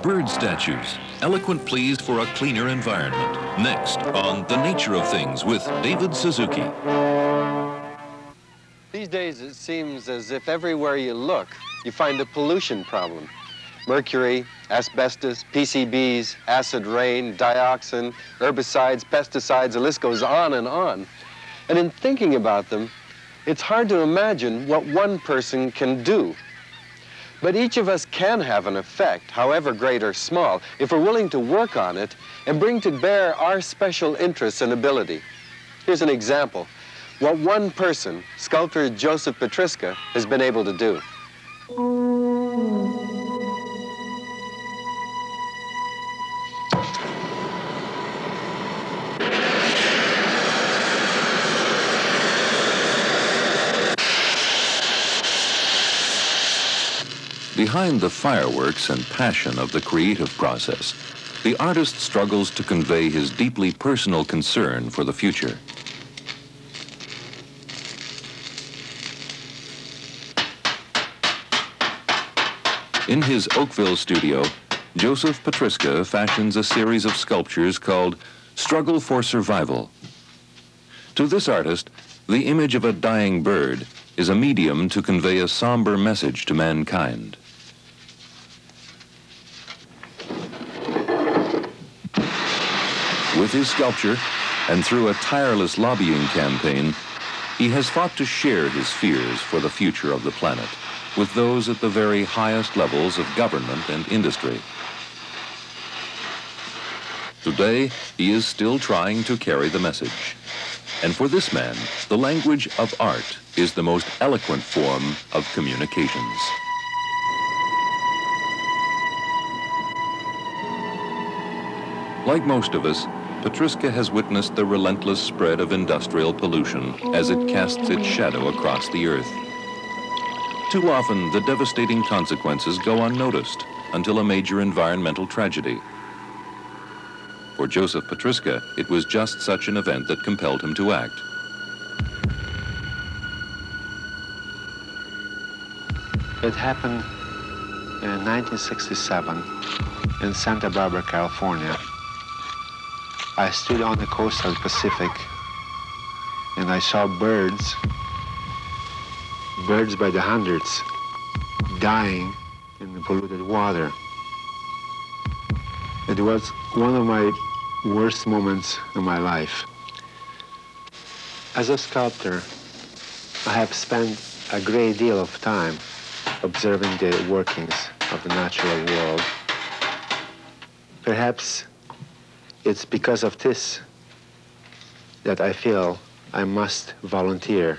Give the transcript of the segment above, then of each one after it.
Bird statues, eloquent pleas for a cleaner environment. Next on The Nature of Things with David Suzuki. These days it seems as if everywhere you look, you find a pollution problem. Mercury, asbestos, PCBs, acid rain, dioxin, herbicides, pesticides, the list goes on and on. And in thinking about them, it's hard to imagine what one person can do. But each of us can have an effect, however great or small, if we're willing to work on it and bring to bear our special interests and ability. Here's an example. What one person, sculptor Josef Petriska, has been able to do. Behind the fireworks and passion of the creative process, the artist struggles to convey his deeply personal concern for the future. In his Oakville studio, Joseph Petriska fashions a series of sculptures called Struggle for Survival. To this artist, the image of a dying bird is a medium to convey a somber message to mankind. With his sculpture, and through a tireless lobbying campaign, he has fought to share his fears for the future of the planet with those at the very highest levels of government and industry. Today, he is still trying to carry the message. And for this man, the language of art is the most eloquent form of communications. Like most of us, Petriska has witnessed the relentless spread of industrial pollution as it casts its shadow across the earth. Too often, the devastating consequences go unnoticed until a major environmental tragedy. For Joseph Petriska, it was just such an event that compelled him to act. It happened in 1967 in Santa Barbara, California. I stood on the coast of the Pacific and I saw birds by the hundreds, dying in the polluted water. It was one of my worst moments in my life. As a sculptor, I have spent a great deal of time observing the workings of the natural world. Perhaps it's because of this that I feel I must volunteer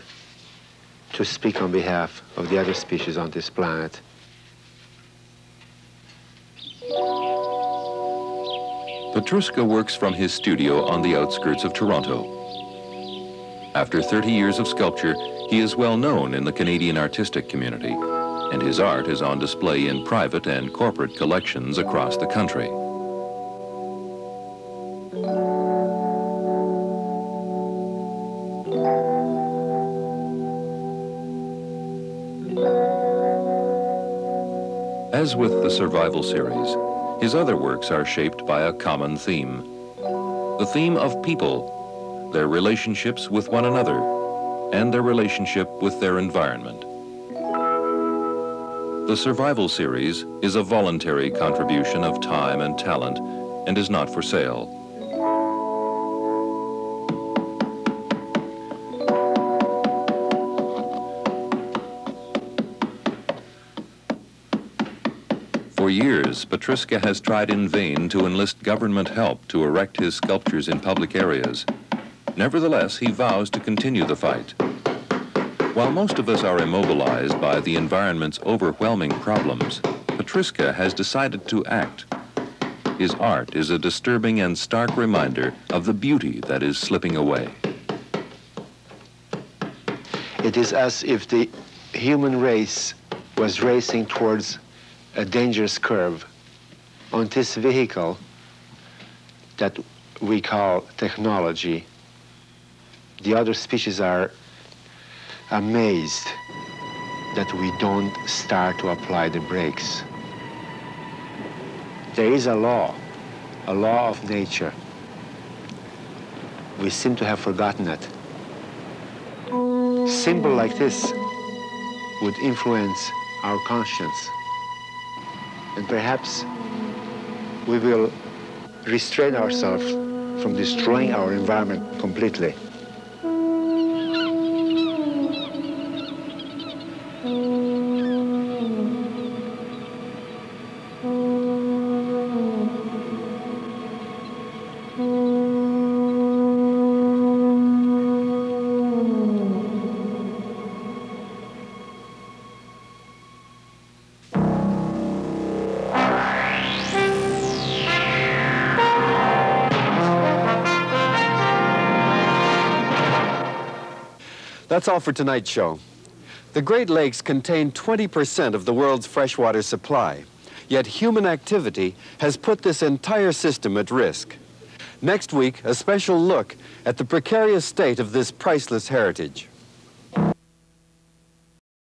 to speak on behalf of the other species on this planet. Petriska works from his studio on the outskirts of Toronto. After 30 years of sculpture, he is well known in the Canadian artistic community, and his art is on display in private and corporate collections across the country. As with the Survival series, his other works are shaped by a common theme. The theme of people, their relationships with one another, and their relationship with their environment. The Survival series is a voluntary contribution of time and talent and is not for sale. For years, Petriska has tried in vain to enlist government help to erect his sculptures in public areas. Nevertheless, he vows to continue the fight. While most of us are immobilized by the environment's overwhelming problems, Petriska has decided to act. His art is a disturbing and stark reminder of the beauty that is slipping away. It is as if the human race was racing towards a dangerous curve on this vehicle that we call technology. The other species are amazed that we don't start to apply the brakes. There is a law of nature. We seem to have forgotten it. Symbol like this would influence our conscience. And perhaps we will restrain ourselves from destroying our environment completely. That's all for tonight's show. The Great Lakes contain 20% of the world's freshwater supply, yet human activity has put this entire system at risk. Next week, a special look at the precarious state of this priceless heritage.